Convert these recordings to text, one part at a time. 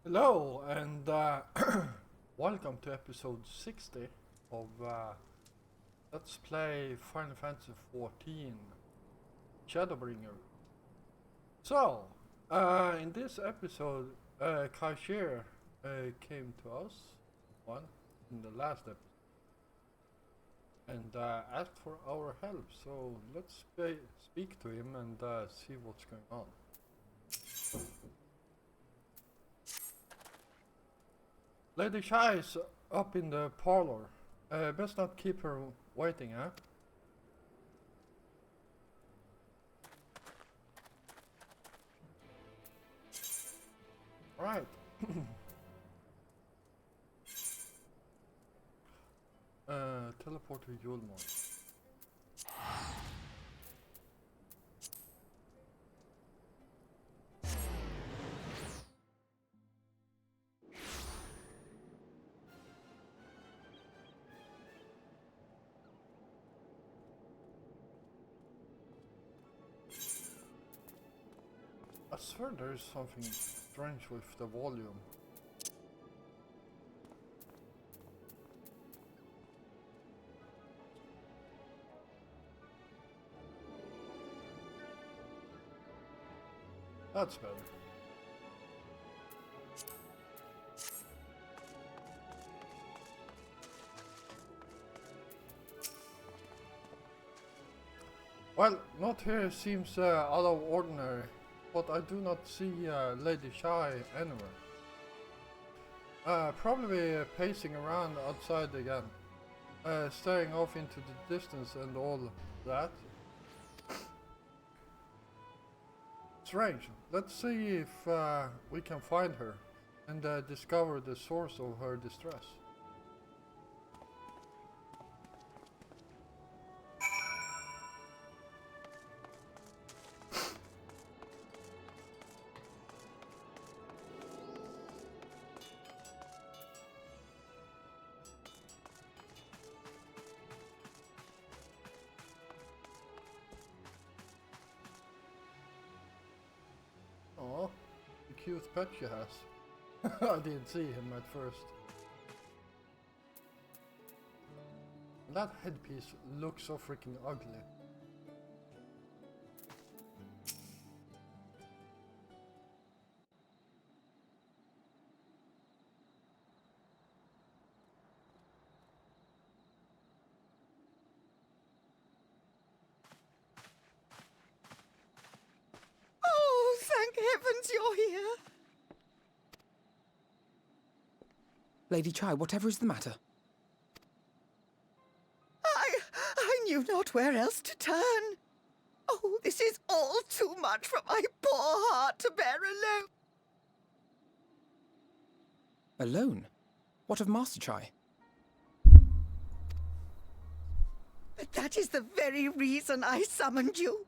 Hello and welcome to episode 60 of Let's Play Final Fantasy 14 Shadowbringer. So, in this episode, Kashir came to us in the last episode and asked for our help. So let's speak to him and see what's going on. Lady Shy is up in the parlor. Best not keep her waiting, huh? Right. Teleport to Yulmore. I swear there is something strange with the volume. That's better. Well, not here seems out of ordinary, but I do not see Lady Shy anywhere. Probably pacing around outside again, staring off into the distance and all that. Strange. Let's see if we can find her and discover the source of her distress. Oh, the cute pet she has. I didn't see him at first. That headpiece looks so freaking ugly. Oh, thank heavens you're here. Lady Chai, whatever is the matter? I knew not where else to turn. Oh, this is all too much for my poor heart to bear alone. Alone? What of Master Chai? But that is the very reason I summoned you.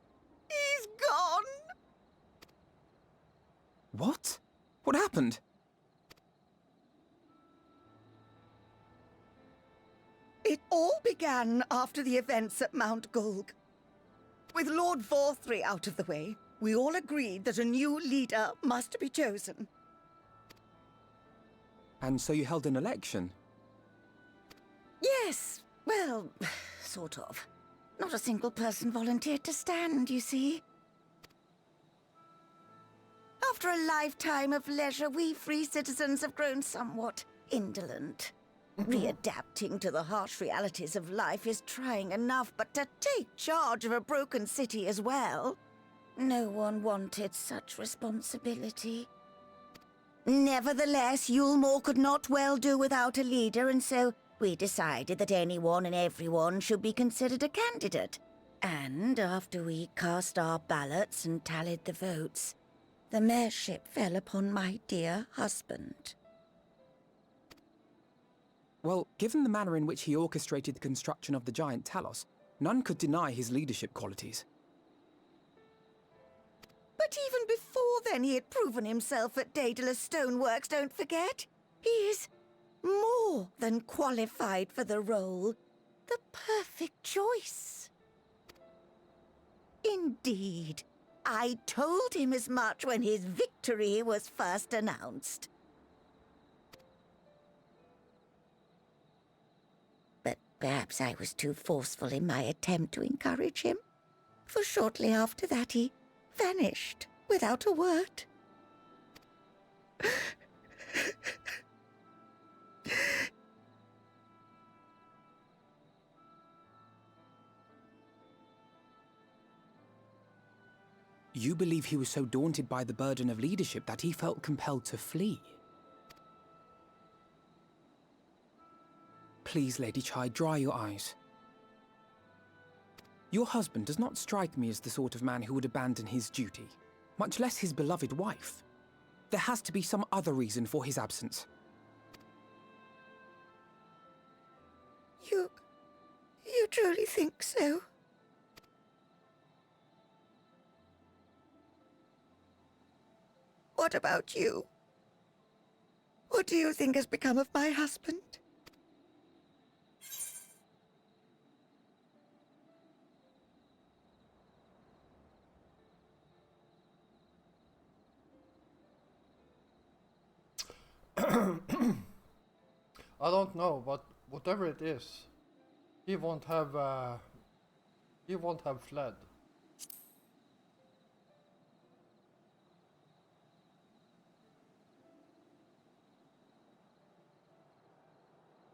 He's gone. What? What happened? It all began after the events at Mount Gulg. With Lord Vorthry out of the way, we all agreed that a new leader must be chosen. And so you held an election? Yes, well, sort of. Not a single person volunteered to stand, you see. After a lifetime of leisure, we free citizens have grown somewhat indolent. Readapting to the harsh realities of life is trying enough, but to take charge of a broken city as well? No one wanted such responsibility. Nevertheless, Yulmore could not well do without a leader, and so we decided that anyone and everyone should be considered a candidate. And after we cast our ballots and tallied the votes, the mayorship fell upon my dear husband. Well, given the manner in which he orchestrated the construction of the giant Talos, none could deny his leadership qualities. But even before then he had proven himself at Daedalus Stoneworks, don't forget. He is more than qualified for the role. The perfect choice. Indeed. I told him as much when his victory was first announced. Perhaps I was too forceful in my attempt to encourage him, for shortly after that he vanished without a word. You believe he was so daunted by the burden of leadership that he felt compelled to flee? Please, Lady Chai, dry your eyes. Your husband does not strike me as the sort of man who would abandon his duty, much less his beloved wife. There has to be some other reason for his absence. You truly think so? What about you? What do you think has become of my husband? I don't know, but whatever it is, he won't have fled.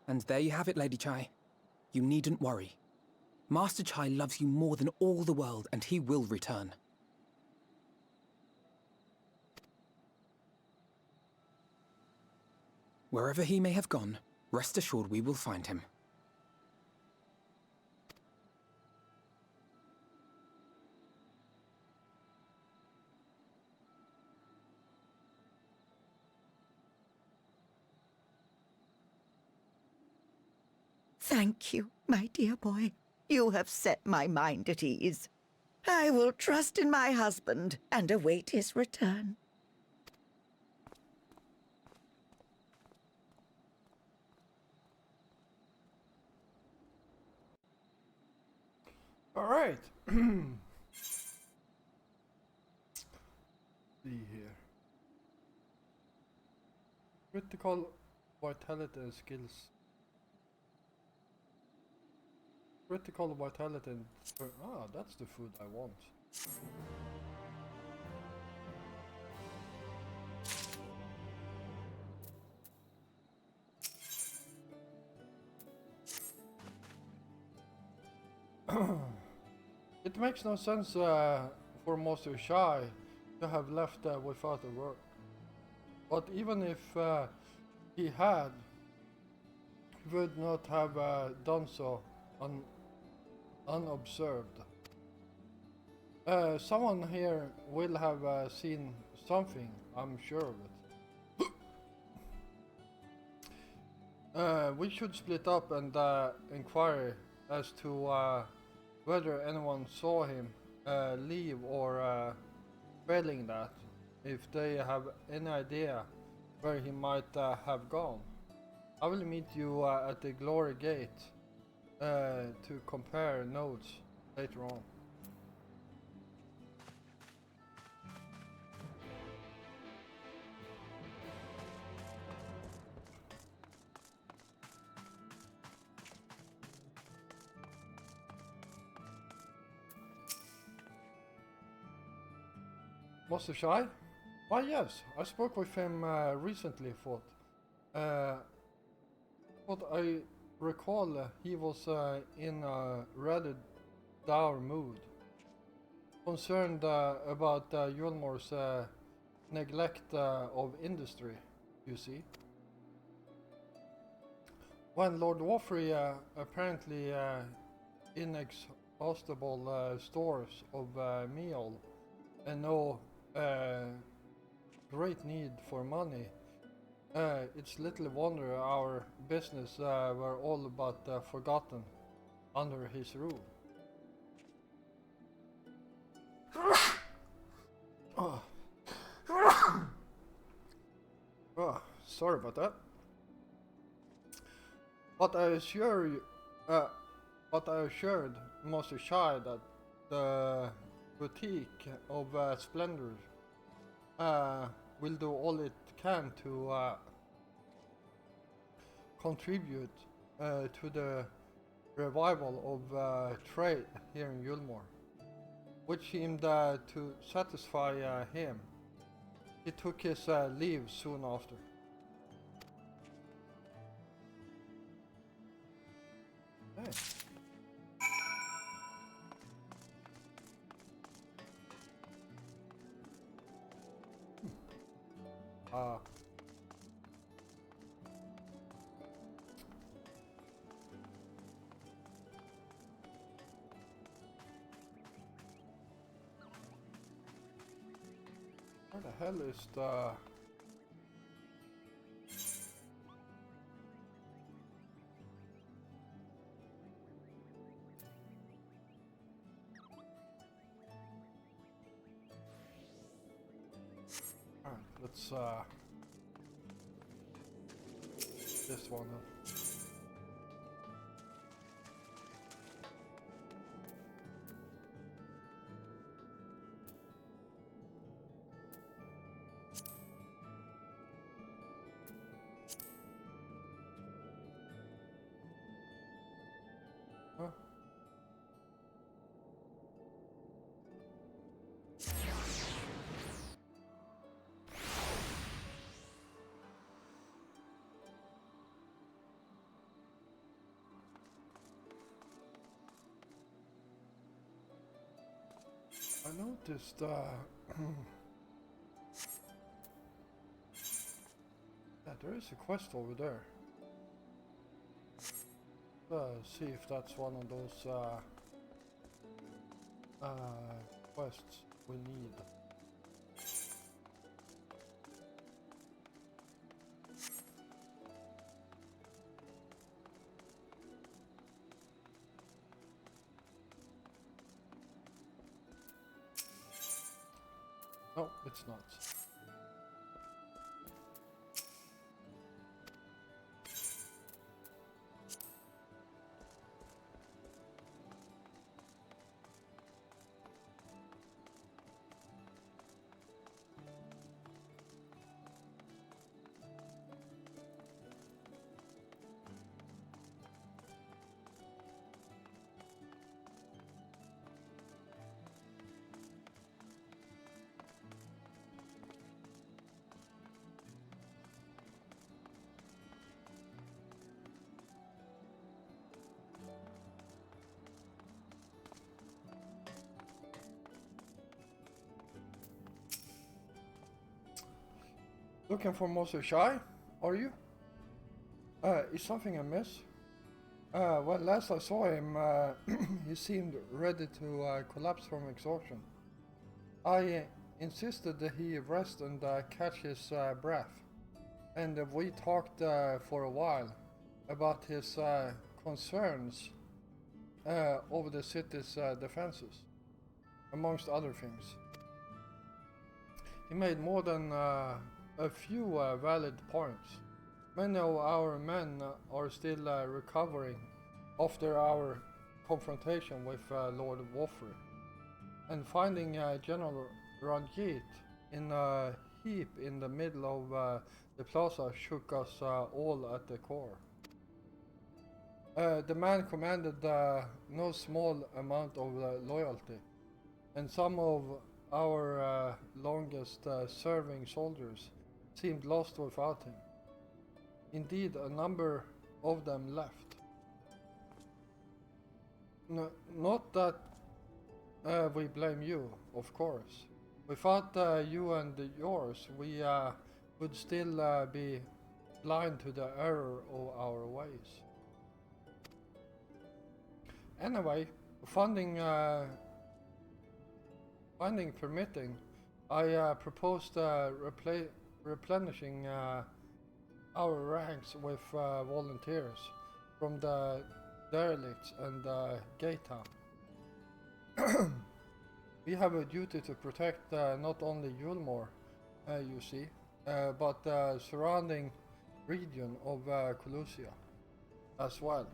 And there you have it, Lady Chai. You needn't worry. Master Chai loves you more than all the world, and he will return. Wherever he may have gone, rest assured we will find him. Thank you, my dear boy. You have set my mind at ease. I will trust in my husband and await his return. All right. See here. Critical vitality and skills. Critical vitality and... Ah, that's the food I want. It makes no sense for Master Shai to have left without a word. But even if he had, he would not have done so unobserved. Someone here will have seen something, I'm sure of it. We should split up and inquire as to whether anyone saw him leave or failing that, if they have any idea where he might have gone. I will meet you at the Glory Gate to compare notes later on. Master Shai? Why yes, I spoke with him recently, but I recall he was in a rather dour mood, concerned about Yulmor's neglect of industry, you see. When Lord Woffrey apparently inexhaustible stores of meal and no great need for money, it's little wonder our business were all but forgotten under his rule. Oh, sorry about that. But I assured Master Shai that the boutique of splendor will do all it can to contribute to the revival of trade here in Yulmore, which seemed to satisfy him. He took his leave soon after. Hey. Where the hell is the... Alright, let's this one. Huh? I noticed that there is a quest over there. See if that's one of those quests we need. No, it's not. Looking for Mr. Shy, are you? Is something amiss? Well, last I saw him, he seemed ready to collapse from exhaustion. I insisted that he rest and catch his breath, and we talked for a while about his concerns over the city's defenses, amongst other things. He made more than a few valid points. Many of our men are still recovering after our confrontation with Lord Woffrey, and finding General Ranjit in a heap in the middle of the plaza shook us all at the core. The man commanded no small amount of loyalty, and some of our longest serving soldiers seemed lost without him. Indeed, a number of them left. Not that we blame you, of course. Without you and yours, we would still be blind to the error of our ways. Anyway, funding permitting, I proposed replenishing our ranks with volunteers from the derelicts and Gatetown. We have a duty to protect not only Yulmore, you see, but the surrounding region of Colusia as well.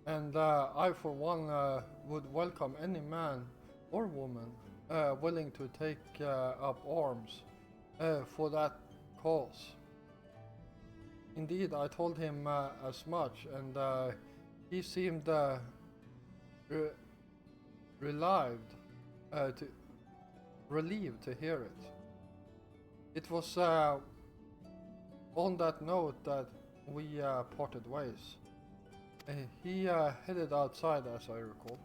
And I, for one, would welcome any man or woman willing to take up arms for that cause. Indeed, I told him as much, and he seemed re- relieved, to relieved to hear it. It was on that note that we parted ways. He headed outside, as I recall.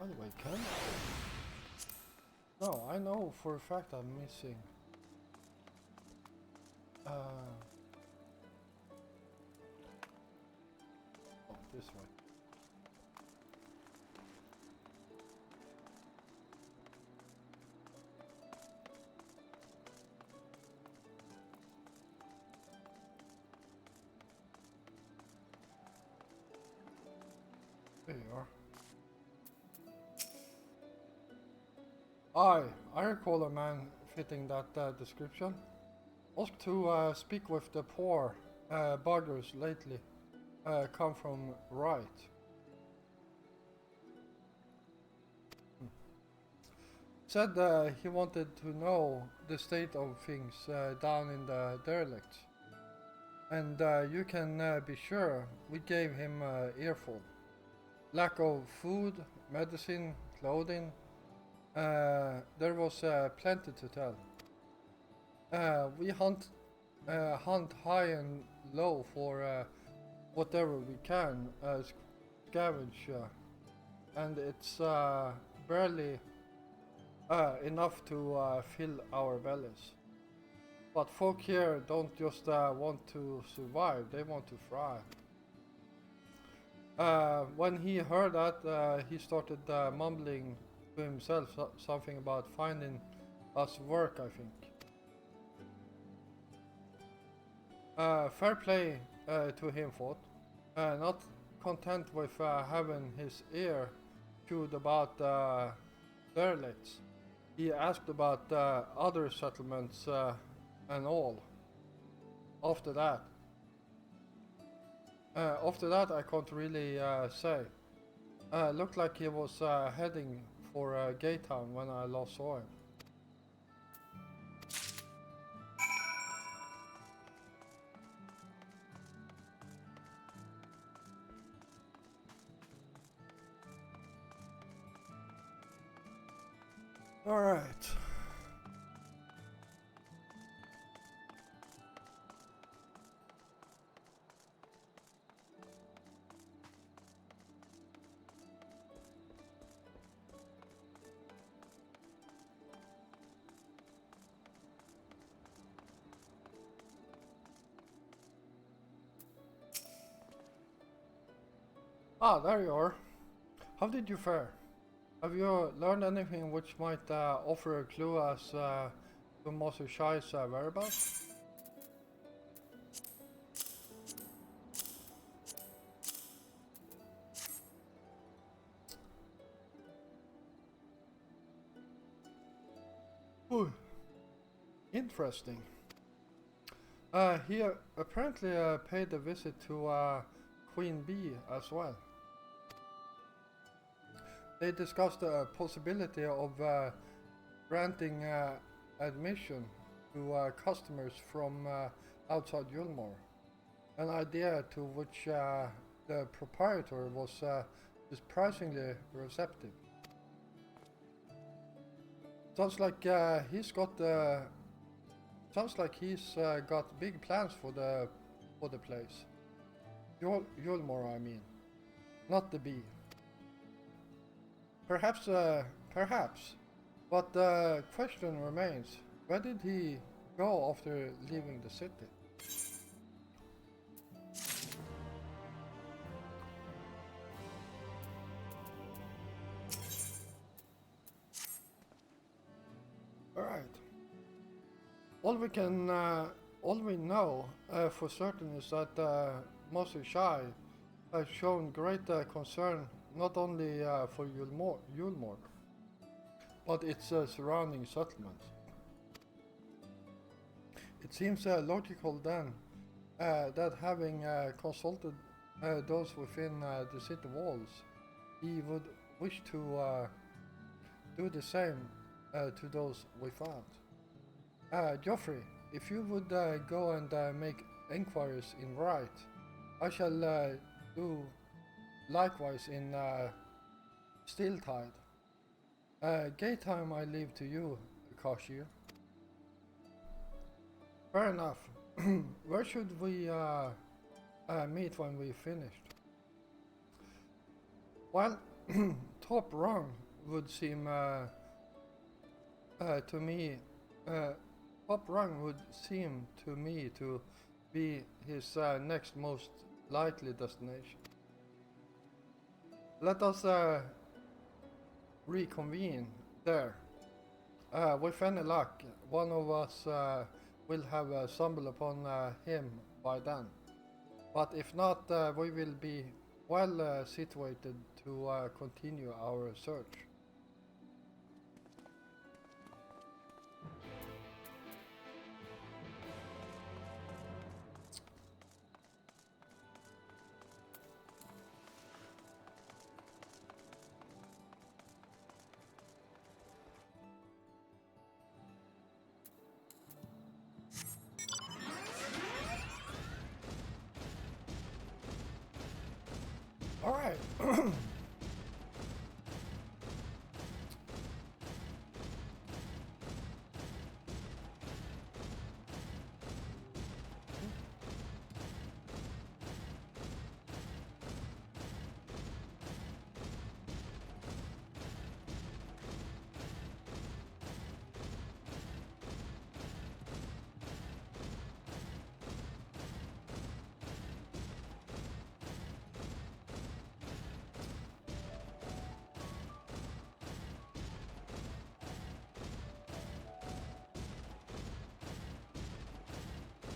By the way, Ken? No, I know for a fact I'm missing. Oh, this way. There you are. I recall a man fitting that description. Asked to speak with the poor buggers lately. Come from right. Said he wanted to know the state of things down in the derelict. And you can be sure we gave him earful. Lack of food, medicine, clothing. There was plenty to tell. We hunt high and low for whatever we can, scavenge, and it's barely enough to fill our bellies. But folk here don't just want to survive, they want to thrive. When he heard that, he started mumbling to himself something about finding us work, I think. Fair play to him, thought. Not content with having his ear chewed about derelicts, he asked about other settlements and all. After that, I can't really say. Looked like he was heading for Gaytown when I last saw him. All right. Ah, there you are. How did you fare? Have you learned anything which might offer a clue as to Master Shai's whereabouts? Ooh, interesting. He apparently paid a visit to Queen Bee as well. They discussed the possibility of granting admission to customers from outside Yulmore, an idea to which the proprietor was surprisingly receptive. Sounds like he's got big plans for the place. Yulmore, I mean, not the bee. Perhaps, but the question remains, where did he go after leaving the city? all we know for certain is that Master Shai has shown great concern not only for Yulmore, but its surrounding settlements. It seems logical then that having consulted those within the city walls, he would wish to do the same to those without. Geoffrey, if you would go and make inquiries in Wright, I shall do likewise in Steeltide. Gate time I leave to you, Kashir. Fair enough. Where should we meet when we finished? Well, top rung would seem to me. Top rung would seem to me to be his next most likely destination. Let us reconvene there. With any luck, one of us will have stumbled upon him by then. But if not, we will be well situated to continue our search. All right.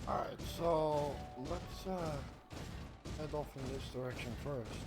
Alright, so let's head off in this direction first.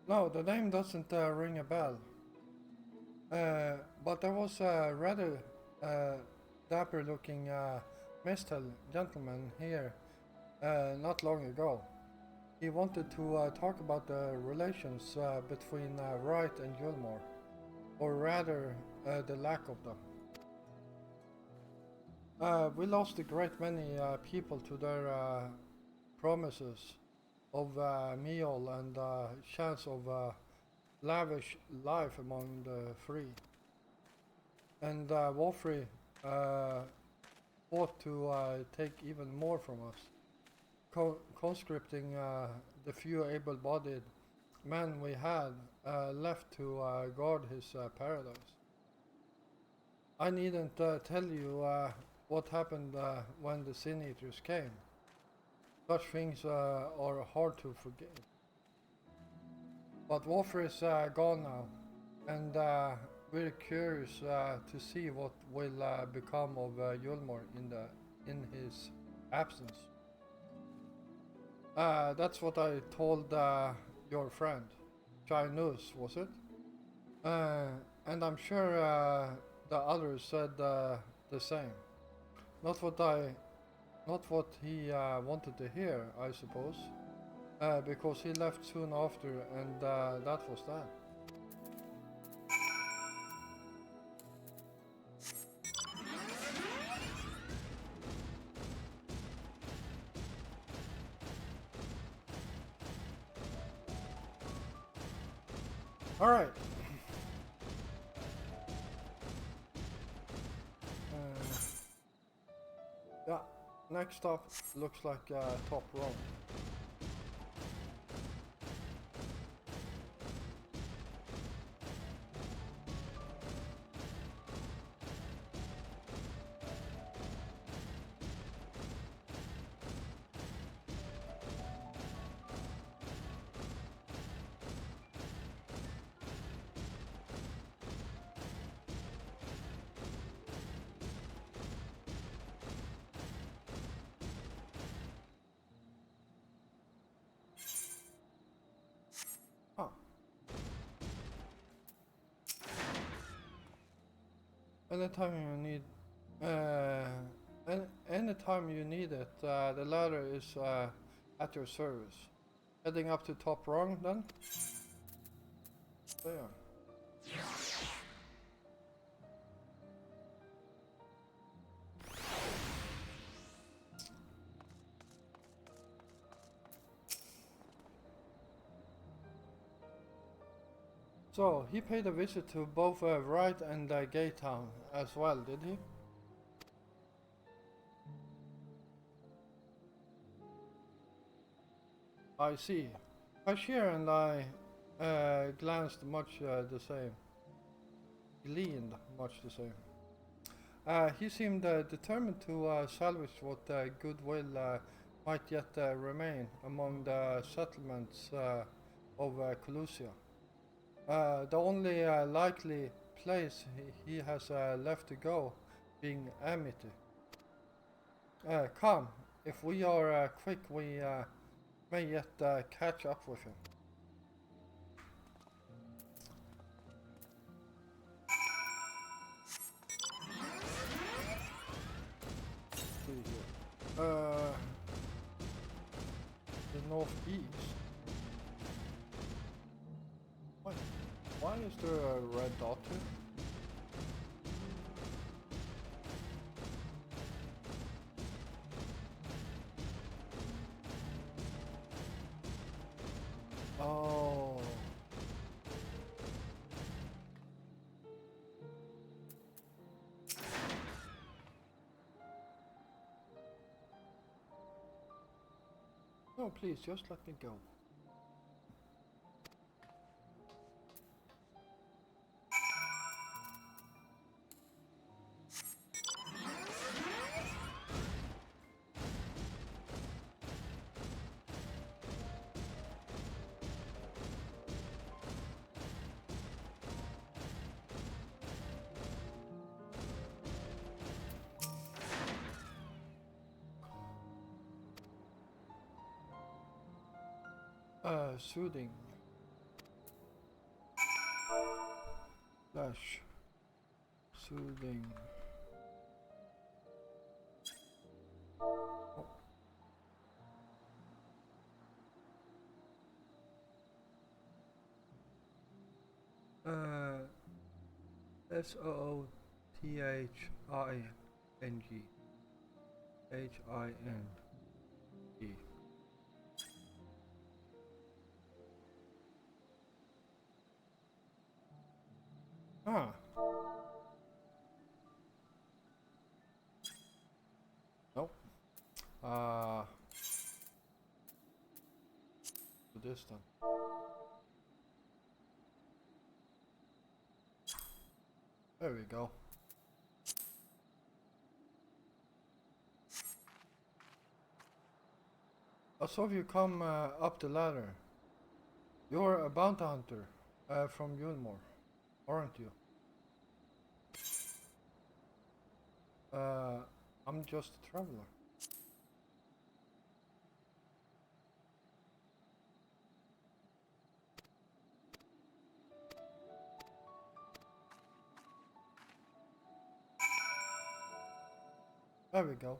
No, the name doesn't ring a bell. But there was a rather dapper-looking Mistel gentleman here not long ago. He wanted to talk about the relations between Wright and Yulmore, or rather, the lack of them. We lost a great many people to their promises of meal and chance of lavish life among the free. And Wolfrey fought to take even more from us, conscripting the few able-bodied men we had left to guard his paradise. I needn't tell you what happened when the Sin Eaters came. Such things are hard to forget. But Wolfrey is gone now, and we're curious to see what will become of Yulmore in his absence. That's what I told your friend, Chinese, was it? And I'm sure the others said the same. Not what he wanted to hear, I suppose. because he left soon after, and that was that. All right. Yeah. Next up looks like top row. Huh. Anytime you need, anytime you need it, the ladder is at your service. Heading up to top rung then. There. So he paid a visit to both Wright and Gay Town as well, did he? I see. Cashier and I glanced much the same. Leaned much the same. He seemed determined to salvage what goodwill might yet remain among the settlements of Colusia. The only likely place he has left to go being Amity. Come, if we are quick, we may yet catch up with him. See here. The northeast. Wait, why is there a red dot here? Oh. No, please, just let me go. Soothing. Flash. Soothing. Oh. SOOTHING. HING. Ah. Nope. To this then. There we go. I saw you come up the ladder. You're a bounty hunter from Yulmore, aren't you? I'm just a traveler. There we go.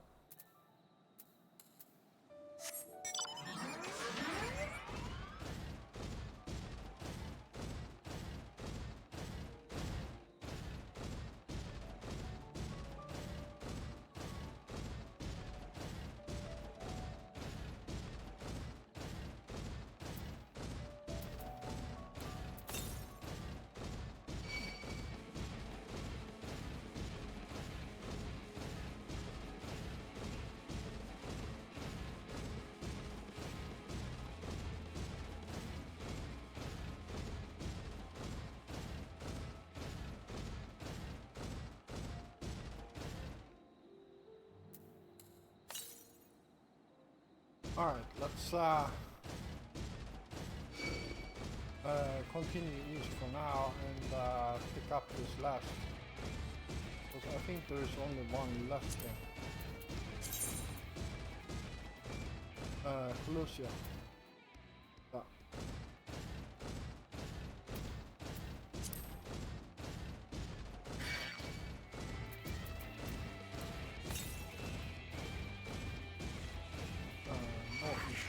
Alright, let's continue east for now and pick up this last. Because I think there is only one left there. Lucia. Yeah. Northeast.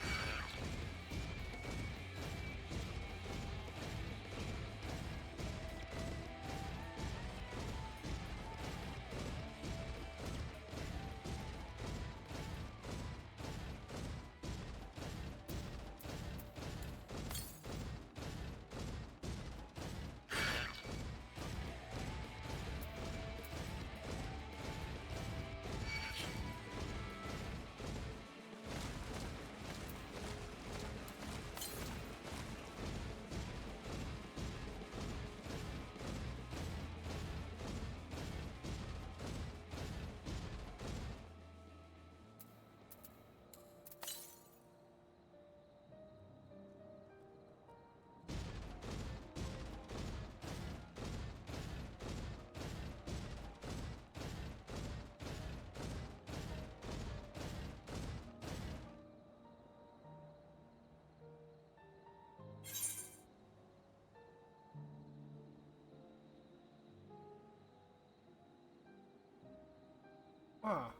Ah.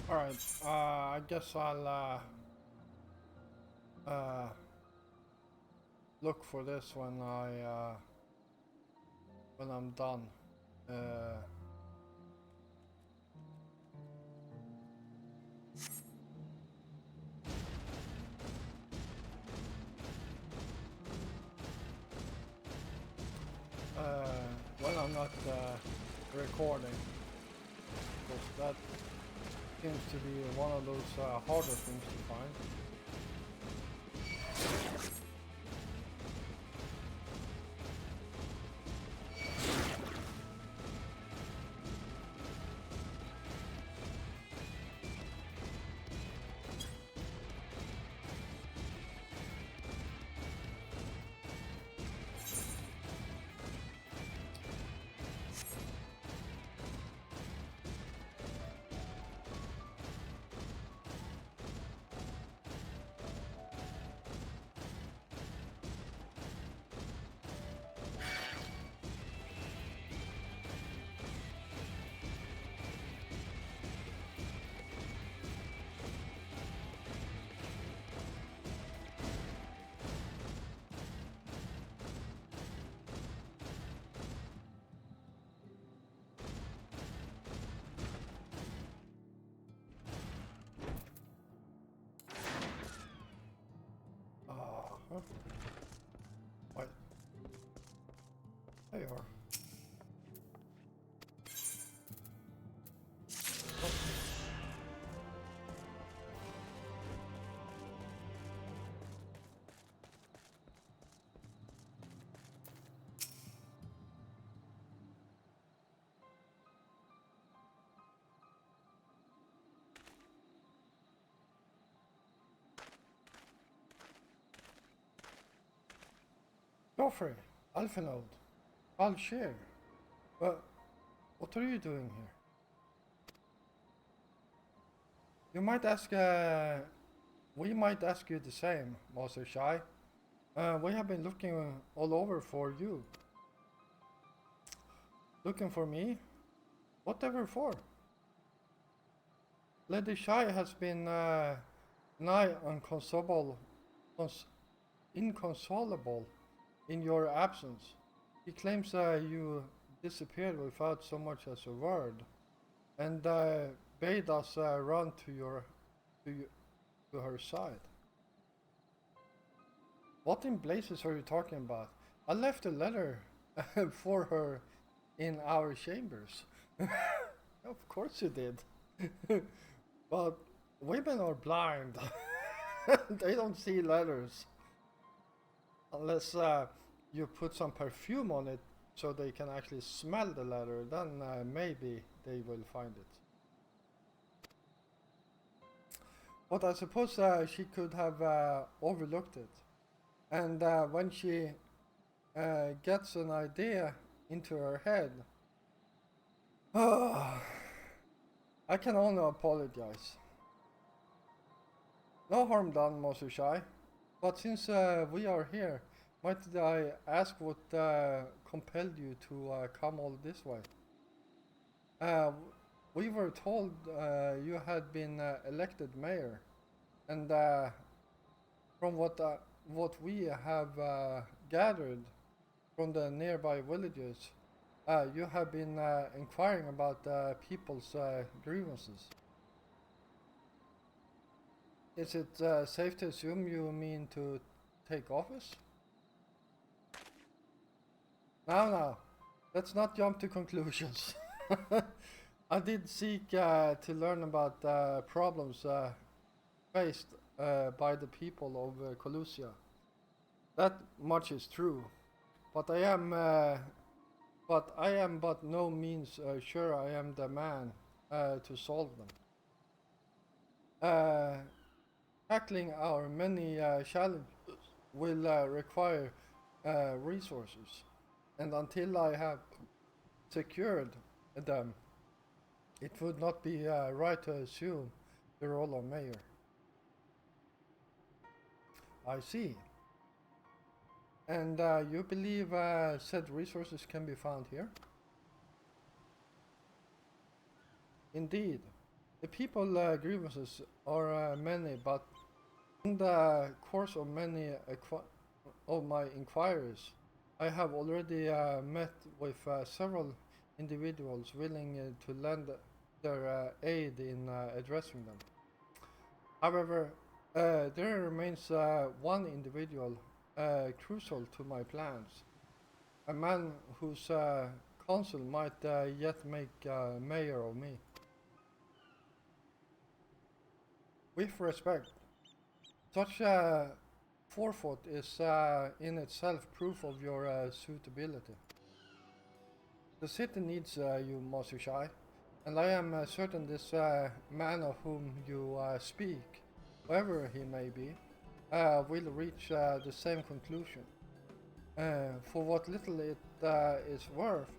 Alright, I guess I'll look for this when I'm done. When I'm not recording, because that seems to be one of those harder things to find. Huh? What? There you are. Joffrey, Alphenode, Valshir. What are you doing here? You might ask, we might ask you the same, Master Shai. We have been looking all over for you. Looking for me? Whatever for? Lady Shai has been nigh inconsolable in your absence. He claims you disappeared without so much as a word, and bade us run to her side. What in blazes are you talking about? I left a letter for her in our chambers. Of course you did. But women are blind. They don't see letters. Unless you put some perfume on it so they can actually smell the letter, then maybe they will find it. But I suppose she could have overlooked it. And when she gets an idea into her head, I can only apologize. No harm done, Master Shai. But since we are here, might I ask what compelled you to come all this way? We were told you had been elected mayor, and from what we have gathered from the nearby villages, you have been inquiring about people's grievances. Is it safe to assume you mean to take office? Now, let's not jump to conclusions. I did seek to learn about problems faced by the people of Colusia. That much is true, but I am but no means sure I am the man to solve them. Tackling our many challenges will require resources, and until I have secured them, it would not be right to assume the role of mayor. I see. And you believe said resources can be found here? Indeed. The people grievances are many, but in the course of many of my inquiries, I have already met with several individuals willing to lend their aid in addressing them. However, there remains one individual crucial to my plans, a man whose counsel might yet make mayor of me. With respect, such a forethought is in itself proof of your suitability. The city needs you, Master Shai, and I am certain this man of whom you speak, whoever he may be, will reach the same conclusion. For what little it is worth,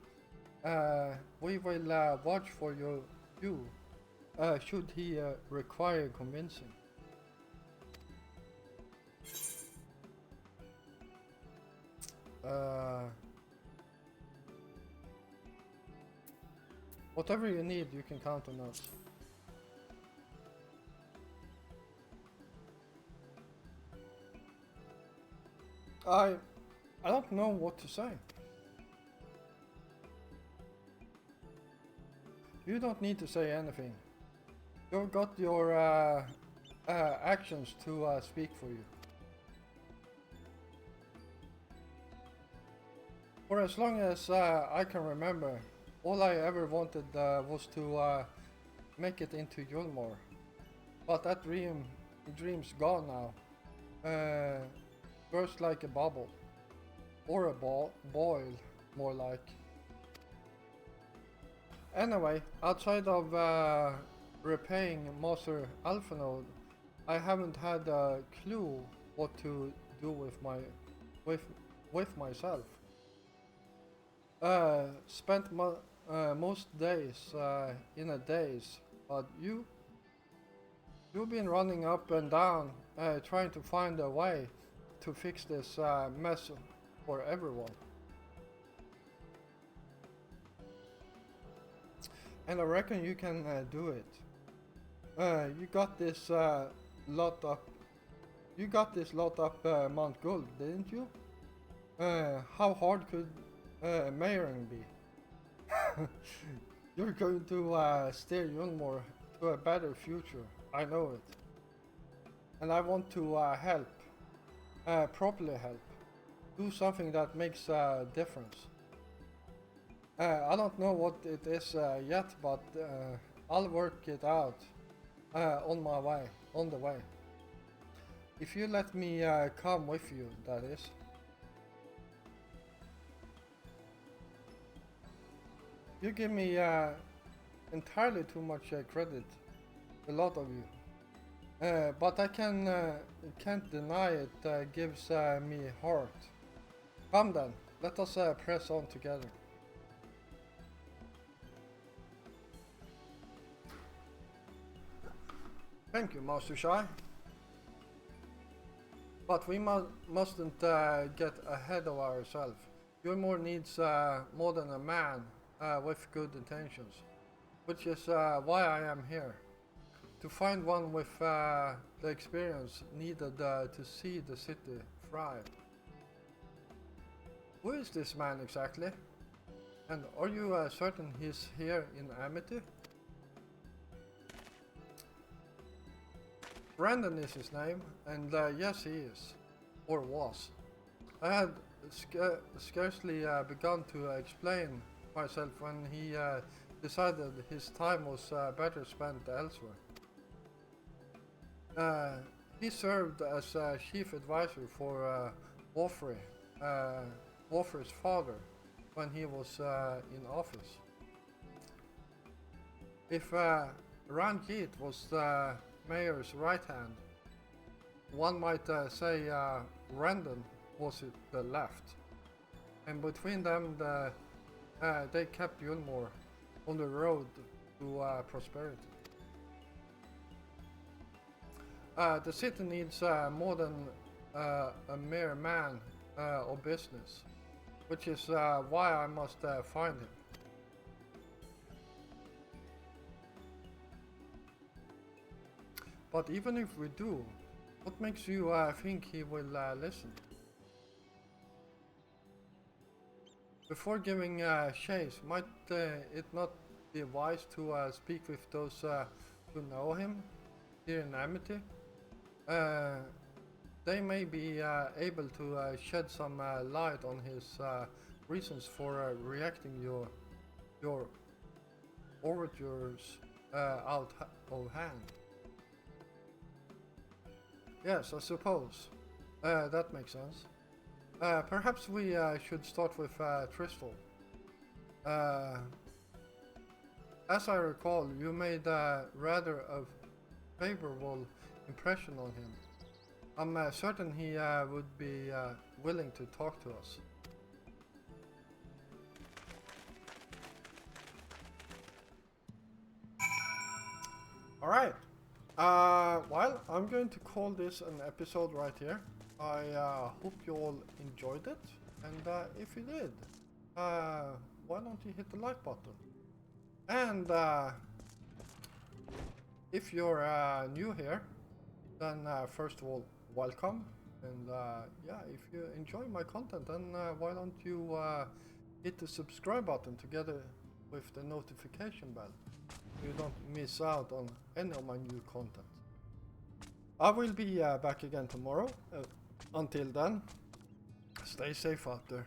we will watch for you should he require convincing. Whatever you need, you can count on us. I don't know what to say. You don't need to say anything. You've got your actions to speak for you. For as long as I can remember, all I ever wanted was to make it into Yulmore. But that dream's gone now. Burst like a bubble. Or a boil, more like. Anyway, outside of repaying Master Alphanode, I haven't had a clue what to do with myself. Spent most days in a daze, but you've been running up and down, trying to find a way to fix this mess for everyone. And I reckon you can do it. You got this lot up. You got this lot up Mount Gold, didn't you? How hard could mayoring be? You're going to steer Yulmore to a better future. I know it. And I want to help. properly help. Do something that makes a difference. I don't know what it is yet, but I'll work it out on the way. If you let me come with you, that is. You give me entirely too much credit, a lot of you. But I can't deny it gives me heart. Come then, let us press on together. Thank you, Master Shai. But we mustn't get ahead of ourselves. Your more needs more than a man with good intentions, which is why I am here. To find one with the experience needed to see the city thrive. Who is this man exactly? And are you certain he's here in Amity? Brandon is his name, and yes he is. Or was. I had scarcely begun to explain myself when he decided his time was better spent elsewhere. He served as chief advisor for Warfrey's father when he was in office. If Ranjit was the mayor's right hand, one might say Randon was the left, and between them they kept Yulmore on the road to prosperity. The city needs more than a mere man of business, which is why I must find him. But even if we do, what makes you think he will listen? Before giving chase, might it not be wise to speak with those who know him here in Amity? They may be able to shed some light on his reasons for reacting your overtures out of hand. Yes, I suppose. That makes sense. Perhaps we should start with Tristal. As I recall, you made rather a favorable impression on him. I'm certain he would be willing to talk to us. Alright. Well, I'm going to call this an episode right here. I hope you all enjoyed it, and if you did, why don't you hit the like button? And if you're new here, then first of all, welcome. And yeah, if you enjoy my content, then why don't you hit the subscribe button together with the notification bell, so you don't miss out on any of my new content. I will be back again tomorrow. Until then, stay safe out there.